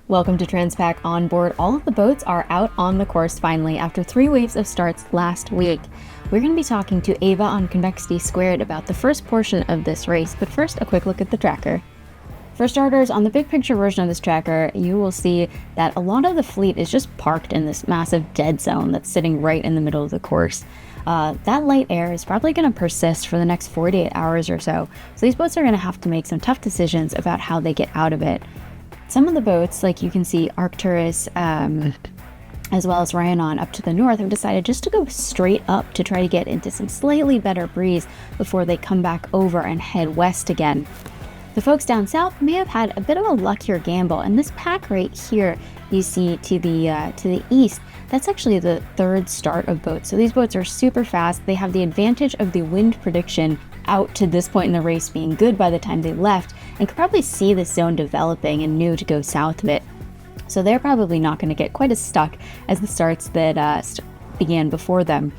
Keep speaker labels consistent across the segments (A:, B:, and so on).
A: Welcome to Transpac Onboard. All of the boats are out on the course finally after 3 waves of starts last week. We're going to be talking to Ava on Convexity Squared about the first portion of this race, but first a quick look at the tracker. For starters, on the big picture version of this tracker, you will see that a lot of the fleet is just parked in this massive dead zone that's sitting right in the middle of the course. That light air is probably going to persist for the next 48 hours or so these boats are going to have to make some tough decisions about how they get out of it. Some of the boats, like you can see Arcturus, as well as Rhiannon up to the north, have decided just to go straight up to try to get into some slightly better breeze before they come back over and head west again. The folks down south may have had a bit of a luckier gamble, and this pack right here you see to the east, that's actually the third start of boats. So these boats are super fast. They have the advantage of the wind prediction out to this point in the race being good by the time they left, and could probably see this zone developing and knew to go south of it. So they're probably not going to get quite as stuck as the starts that began before them.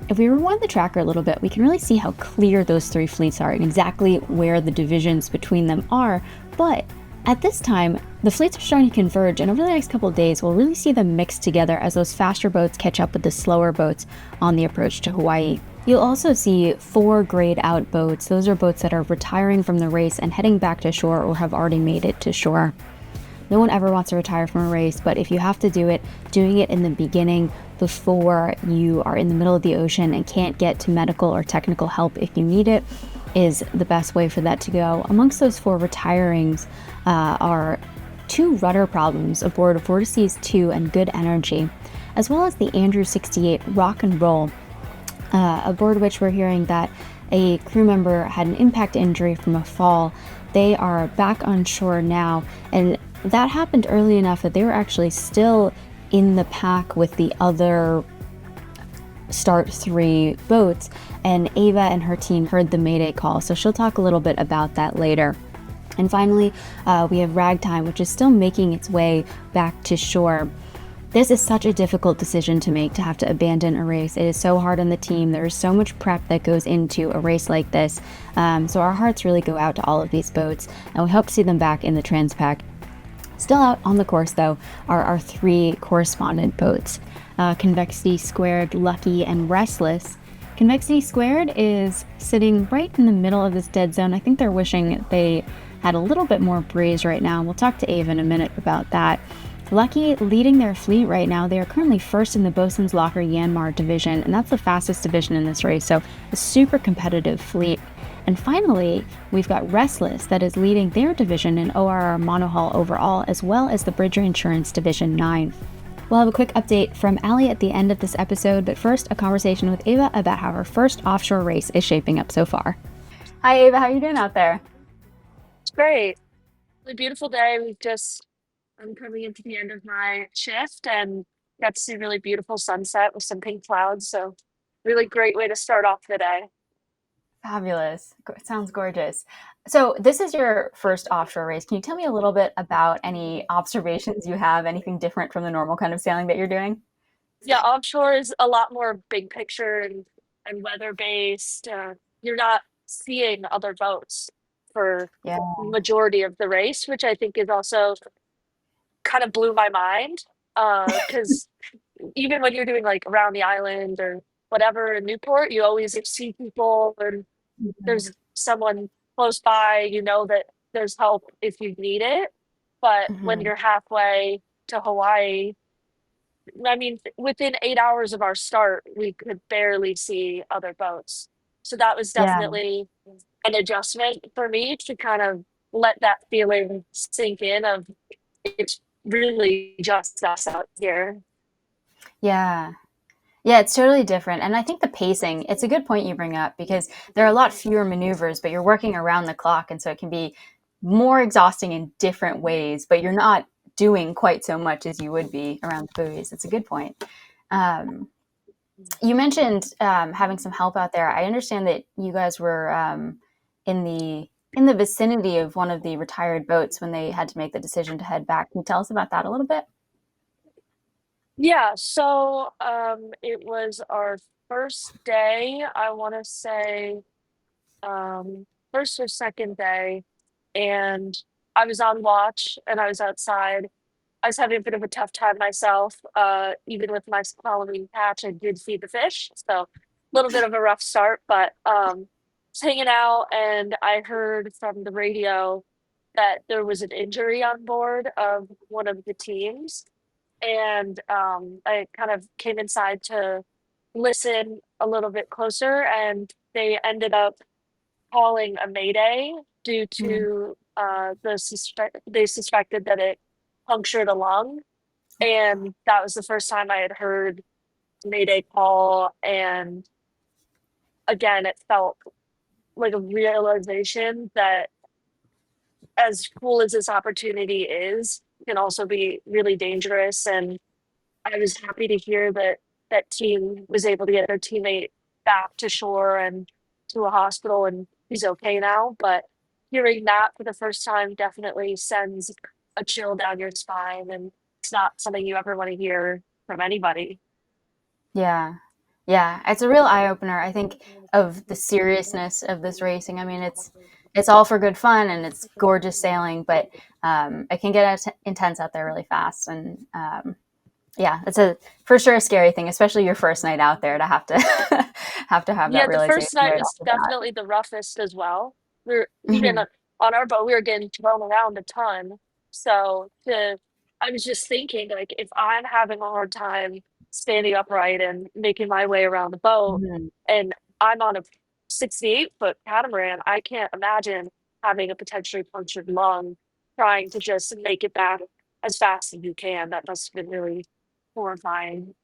A: If we rewind the tracker a little bit, we can really see how clear those three fleets are and exactly where the divisions between them are. But at this time, the fleets are starting to converge, and over the next couple of days, we'll really see them mix together as those faster boats catch up with the slower boats on the approach to Hawaii. You'll also see 4 grayed out boats. Those are boats that are retiring from the race and heading back to shore or have already made it to shore. No one ever wants to retire from a race, but if you have to do it, doing it in the beginning before you are in the middle of the ocean and can't get to medical or technical help if you need it is the best way for that to go. Amongst those 4 retirings are 2 rudder problems aboard Vortices 2 and Good Energy, as well as the Andrew 68 Rock and Roll, aboard which we're hearing that a crew member had an impact injury from a fall. They are back on shore now, and that happened early enough that they were actually still in the pack with the other start 3 boats, and Ava and her team heard the mayday call, so she'll talk a little bit about that later. And finally, we have Ragtime, which is still making its way back to shore. This is such a difficult decision to make, to have to abandon a race. It is so hard on the team. There is so much prep that goes into a race like this. So our hearts really go out to all of these boats, and we hope to see them back in the Transpac. Still out on the course, though, are our 3 correspondent boats, Convexity Squared, Lucky, and Restless. Convexity Squared is sitting right in the middle of this dead zone. I think they're wishing they had a little bit more breeze right now. We'll talk to Ava in a minute about that. Lucky leading their fleet right now. They are currently first in the Bosun's Locker Yanmar division, and that's the fastest division in this race, so a super competitive fleet. And finally, we've got Restless that is leading their division in ORR monohull overall, as well as the Bridger Insurance Division 9. We'll have a quick update from Allie at the end of this episode, but first, a conversation with Ava about how her first offshore race is shaping up so far. Hi, Ava. How are you doing out there?
B: It's great. Really beautiful day. I'm coming into the end of my shift and got to see a really beautiful sunset with some pink clouds. So, really great way to start off the day.
A: Fabulous. Sounds gorgeous. So this is your first offshore race. Can you tell me a little bit about any observations you have, anything different from the normal kind of sailing that you're doing?
B: Yeah, offshore is a lot more big picture and weather based. You're not seeing other boats for
A: Yeah.
B: majority of the race, which I think is also kind of blew my mind. Because even when you're doing like around the island or whatever in Newport, you always see people and there's someone close by, you know that there's help if you need it. But when
A: Mhm.
B: you're halfway to Hawaii, I mean, within 8 hours of our start, we could barely see other boats. So that was
A: Yeah.
B: definitely an adjustment for me to kind of let that feeling sink in of it's really just us out here.
A: Yeah. Yeah, it's totally different. And I think the pacing, it's a good point you bring up because there are a lot fewer maneuvers, but you're working around the clock. And so it can be more exhausting in different ways, but you're not doing quite so much as you would be around the buoys. It's a good point. Um, you mentioned having some help out there. I understand that you guys were in the vicinity of one of the retired boats when they had to make the decision to head back. Can you tell us about that a little bit?
B: Yeah, so it was our first day, I want to say um first or second day, and I was on watch and I was outside I was having a bit of a tough time myself. Even with my following patch, I did feed the fish, so a little bit of a rough start. But was hanging out, and I heard from the radio that there was an injury on board of one of the teams, and I kind of came inside to listen a little bit closer, and they ended up calling a mayday due
A: Mm.
B: to they suspected that it punctured a lung, and that was the first time I had heard mayday call. And again, it felt like a realization that as cool as this opportunity is, can also be really dangerous. And I was happy to hear that that team was able to get their teammate back to shore and to a hospital, and he's okay now. But hearing that for the first time definitely sends a chill down your spine, and it's not something you ever want to hear from anybody.
A: Yeah. Yeah, it's a real eye opener, I think, of the seriousness of this racing. I mean, it's all for good fun and it's gorgeous sailing, but it can get intense out there really fast. And yeah, it's a for sure a scary thing, especially your first night out there to have to have that
B: Yeah, the
A: realization
B: first night
A: right off
B: was
A: the bat.
B: definitely the roughest as well. We're even
A: Mhm.
B: on our boat, we were getting thrown around a ton. So I was just thinking, like, if I'm having a hard time standing upright and making my way around the boat,
A: Mhm.
B: and I'm on a 68-foot catamaran, I can't imagine having a potentially punctured lung trying to just make it back as fast as you can. That must have been really horrifying.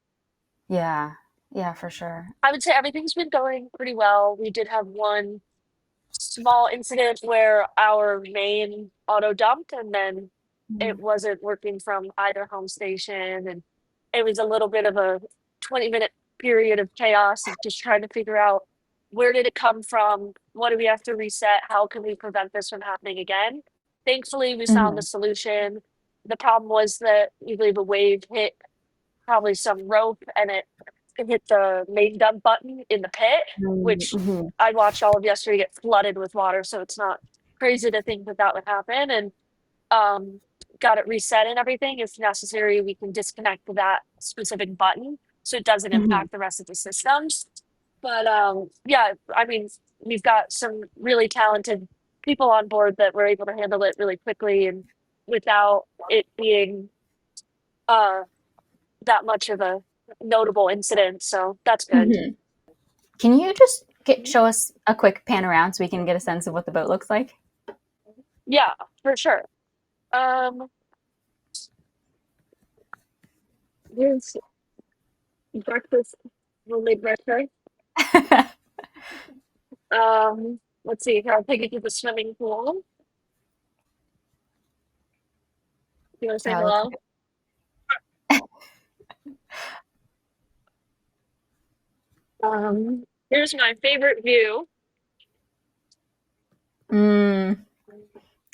A: Yeah, yeah, for sure.
B: I would say everything's been going pretty well. We did have one small incident where our main auto dumped, and then it
A: Mhm.
B: wasn't working from either home station. And it was a little bit of a 20-minute period of chaos of just trying to figure out where did it come from? What do we have to reset? How can we prevent this from happening again? Thankfully, we found the
A: Mhm.
B: solution. The problem was that we believe a wave hit probably some rope, and it hit the main dump button in the pit,
A: Mhm.
B: which
A: Mhm.
B: I watched all of yesterday get flooded with water. So it's not crazy to think that that would happen. And um, got it reset and everything. If necessary, we can disconnect that specific button so it doesn't
A: Mhm.
B: impact the rest of the systems. But yeah, I mean, we've got some really talented people on board that were able to handle it really quickly and without it being uh, that much of a notable incident. So that's good.
A: Mhm. Can you just show us a quick pan around so we can get a sense of what the boat looks like?
B: Yeah, for sure. Um, here's breakfast, homemade breakfast. Let's see. Here, I'll take you to the swimming pool. You want to say
A: Wow, looks
B: hello? Here's my favorite view.
A: mm,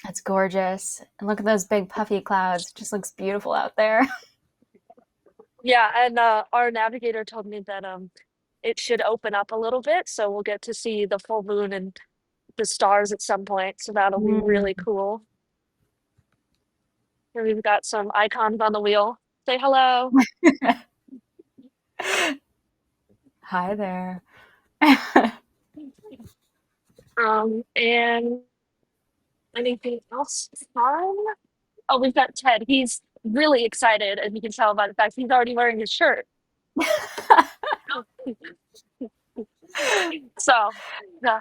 A: that's gorgeous. And look at those big puffy clouds. It just looks beautiful out there.
B: Yeah, and our navigator told me that it should open up a little bit, so we'll get to see the full moon and the stars at some point. So that'll be really
A: Mm.
B: cool. Here we've got some icons on the wheel. Say hello.
A: Hi there.
B: And anything else fun? Oh, we've got Ted. He's really excited, and you can tell by the fact he's already wearing his shirt. So, yeah,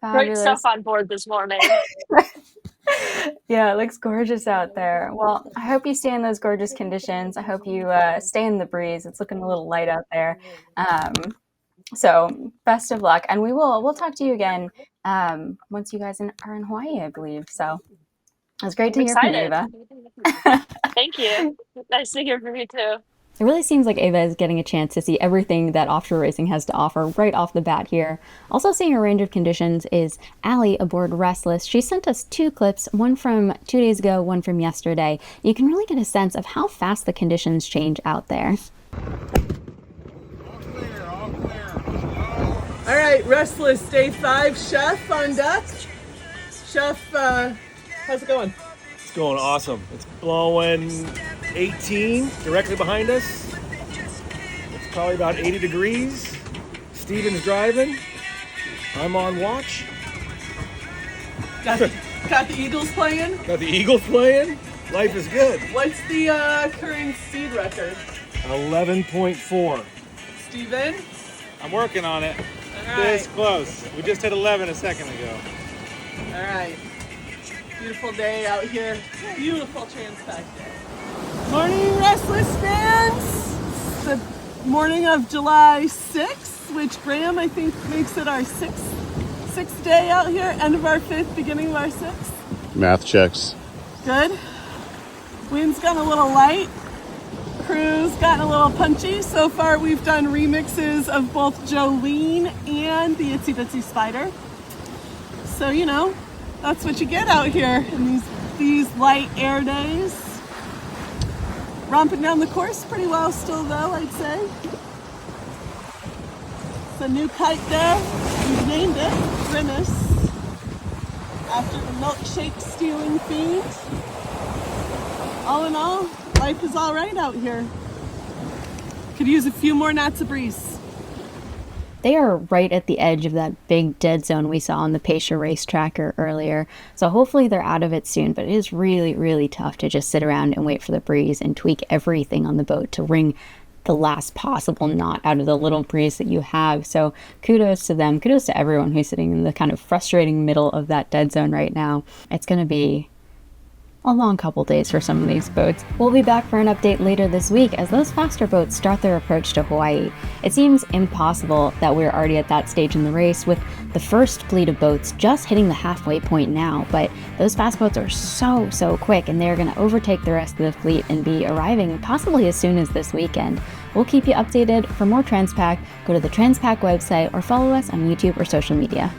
B: great stuff
A: Fabulous.
B: on board this morning.
A: Yeah, it looks gorgeous out there. Well, I hope you stay in those gorgeous conditions. I hope you stay in the breeze. It's looking a little light out there. Um, so best of luck, and we'll talk to you again once you guys are in Hawaii, I believe. So it was great
B: I'm
A: to hear from you,
B: excited.
A: Ava.
B: Thank you. Nice to hear from you too.
A: It really seems like Ava is getting a chance to see everything that offshore racing has to offer right off the bat here. Also seeing a range of conditions is Allie aboard Restless. She sent us two clips, one from 2 days ago, one from yesterday. You can really get a sense of how fast the conditions change out there.
C: All right, Restless, day 5, Chef on deck. Chef, how's it going? It's going awesome. It's blowing 18 directly behind us. It's probably about 80 degrees. Steven's driving. I'm on watch.
D: Got the Eagles playing?
C: Got the Eagles playing. Life is good.
D: What's the current speed record?
C: 11.4.
D: Steven?
E: I'm working on it.
D: All
E: This
D: right.
E: close. We just hit 11 a second ago.
D: All right. Beautiful day out here. Beautiful Transpac day. Morning, Restless fans. It's the morning of July 6th, which Graham, I think, makes it our sixth day out here. End of our fifth, beginning of our sixth.
F: Math checks.
D: Good. Wind's gotten a little light. Crew's gotten a little punchy. So far, we've done remixes of both Jolene and the Itsy Bitsy Spider. So, you know, that's what you get out here in these light air days. Romping down the course pretty well still, though, I'd say. It's a new kite there. We've named it Grimace, after the milkshake stealing fiend. All in all, life is all right out here. Could use a few more knots of breeze.
A: They are right at the edge of that big dead zone we saw on the Pasha Race Tracker earlier, so hopefully they're out of it soon, but it is really, really tough to just sit around and wait for the breeze and tweak everything on the boat to wring the last possible knot out of the little breeze that you have. So kudos to them, kudos to everyone who's sitting in the kind of frustrating middle of that dead zone right now. It's going to be a long couple days for some of these boats. We'll be back for an update later this week as those faster boats start their approach to Hawaii. It seems impossible that we're already at that stage in the race with the first fleet of boats just hitting the halfway point now, but those fast boats are so quick and they're going to overtake the rest of the fleet and be arriving possibly as soon as this weekend. We'll keep you updated. For more Transpac, go to the Transpac website or follow us on YouTube or social media.